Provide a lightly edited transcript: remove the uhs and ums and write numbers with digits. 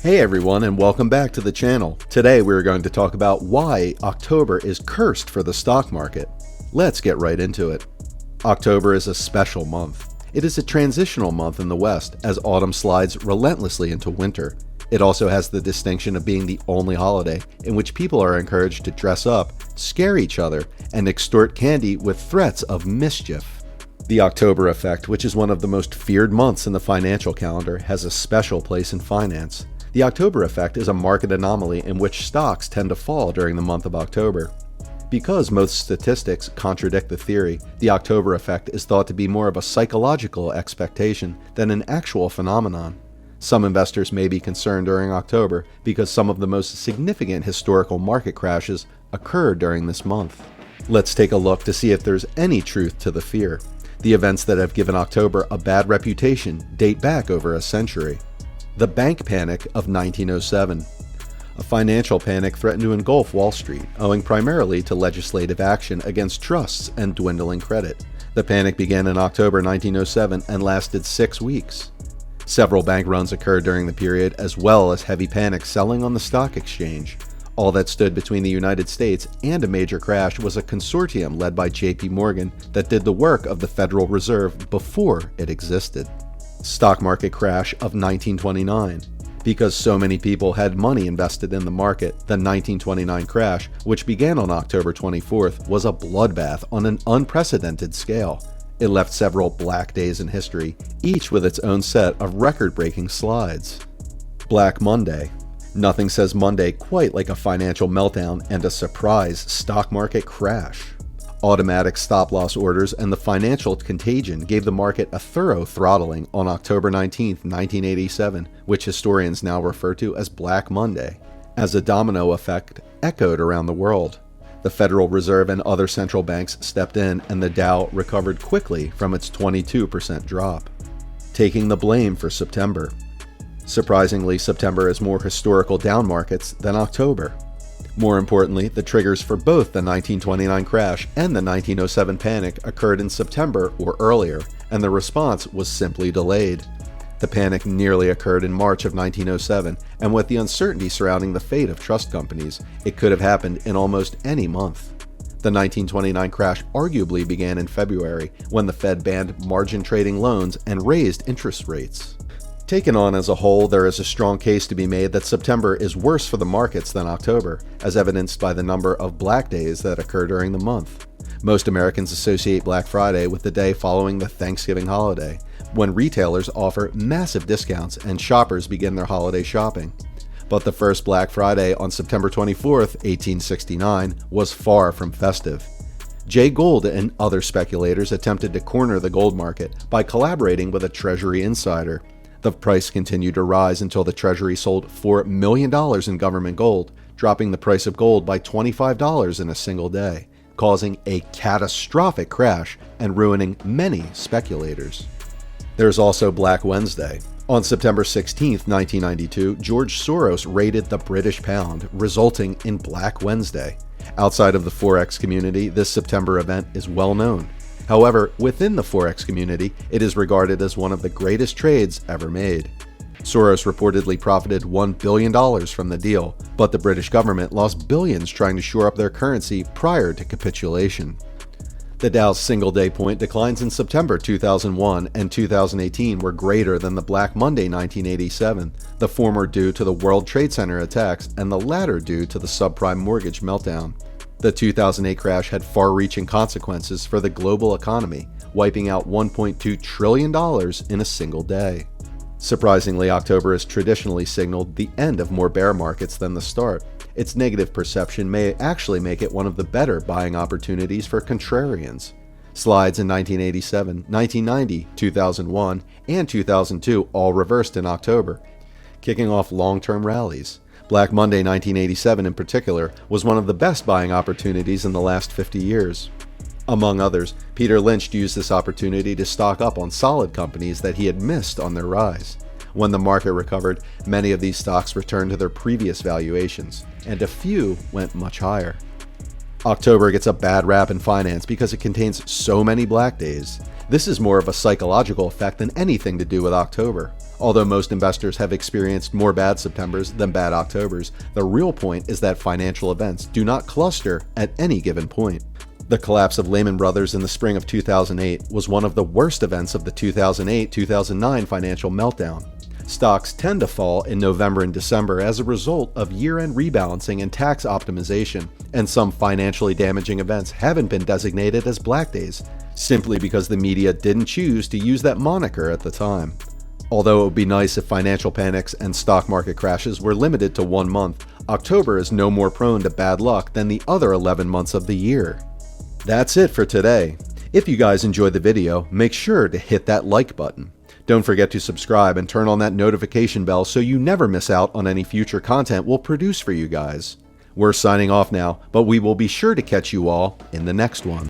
Hey everyone, and welcome back to the channel. Today we're going to talk about why October is cursed for the stock market. Let's get right into it. October is a special month. It is a transitional month in the West as autumn slides relentlessly into winter. It also has the distinction of being the only holiday in which people are encouraged to dress up, scare each other, and extort candy with threats of mischief. The October effect, which is one of the most feared months in the financial calendar, has a special place in finance. The October effect is a market anomaly in which stocks tend to fall during the month of October. Because most statistics contradict the theory, the October effect is thought to be more of a psychological expectation than an actual phenomenon. Some investors may be concerned during October because some of the most significant historical market crashes occurred during this month. Let's take a look to see if there's any truth to the fear. The events that have given October a bad reputation date back over a century. The bank panic of 1907. A financial panic threatened to engulf Wall Street, owing primarily to legislative action against trusts and dwindling credit. The panic began in October 1907 and lasted 6 weeks. Several bank runs occurred during the period, as well as heavy panic selling on the stock exchange. All that stood between the United States and a major crash was a consortium led by J.P. Morgan that did the work of the Federal Reserve before it existed. Stock market crash of 1929. Because so many people had money invested in the market, the 1929 crash, which began on October 24th, was a bloodbath on an unprecedented scale. It left several black days in history, each with its own set of record-breaking slides. Black Monday. Nothing says Monday quite like a financial meltdown and a surprise stock market crash. Automatic stop-loss orders and the financial contagion gave the market a thorough throttling on October 19, 1987, which historians now refer to as Black Monday, as a domino effect echoed around the world. The Federal Reserve and other central banks stepped in, and the Dow recovered quickly from its 22% drop. Taking the blame for September. Surprisingly, September has more historical down markets than October. More importantly, the triggers for both the 1929 crash and the 1907 panic occurred in September or earlier, and the response was simply delayed. The panic nearly occurred in March of 1907, and with the uncertainty surrounding the fate of trust companies, it could have happened in almost any month. The 1929 crash arguably began in February, when the Fed banned margin trading loans and raised interest rates. Taken on as a whole, there is a strong case to be made that September is worse for the markets than October, as evidenced by the number of black days that occur during the month. Most Americans associate Black Friday with the day following the Thanksgiving holiday, when retailers offer massive discounts and shoppers begin their holiday shopping. But the first Black Friday on September 24, 1869, was far from festive. Jay Gould and other speculators attempted to corner the gold market by collaborating with a Treasury insider. The price continued to rise until the Treasury sold $4 million in government gold, dropping the price of gold by $25 in a single day, causing a catastrophic crash and ruining many speculators. There's also Black Wednesday. On September 16, 1992, George Soros raided the British pound, resulting in Black Wednesday. Outside of the Forex community, this September event is well known. However, within the Forex community, it is regarded as one of the greatest trades ever made. Soros reportedly profited $1 billion from the deal, but the British government lost billions trying to shore up their currency prior to capitulation. The Dow's single-day point declines in September 2001 and 2018 were greater than the Black Monday 1987, the former due to the World Trade Center attacks and the latter due to the subprime mortgage meltdown. The 2008 crash had far-reaching consequences for the global economy, wiping out $1.2 trillion in a single day. Surprisingly, October has traditionally signaled the end of more bear markets than the start. Its negative perception may actually make it one of the better buying opportunities for contrarians. Slides in 1987, 1990, 2001, and 2002 all reversed in October, kicking off long-term rallies. Black Monday 1987 in particular was one of the best buying opportunities in the last 50 years. Among others, Peter Lynch used this opportunity to stock up on solid companies that he had missed on their rise. When the market recovered, many of these stocks returned to their previous valuations, and a few went much higher. October gets a bad rap in finance because it contains so many black days. This is more of a psychological effect than anything to do with October. Although most investors have experienced more bad Septembers than bad Octobers, the real point is that financial events do not cluster at any given point. The collapse of Lehman Brothers in the spring of 2008 was one of the worst events of the 2008-2009 financial meltdown. Stocks tend to fall in November and December as a result of year-end rebalancing and tax optimization, and some financially damaging events haven't been designated as black days, simply because the media didn't choose to use that moniker at the time. Although it would be nice if financial panics and stock market crashes were limited to 1 month, October is no more prone to bad luck than the other 11 months of the year. That's it for today. If you guys enjoyed the video, make sure to hit that like button. Don't forget to subscribe and turn on that notification bell so you never miss out on any future content we'll produce for you guys. We're signing off now, but we will be sure to catch you all in the next one.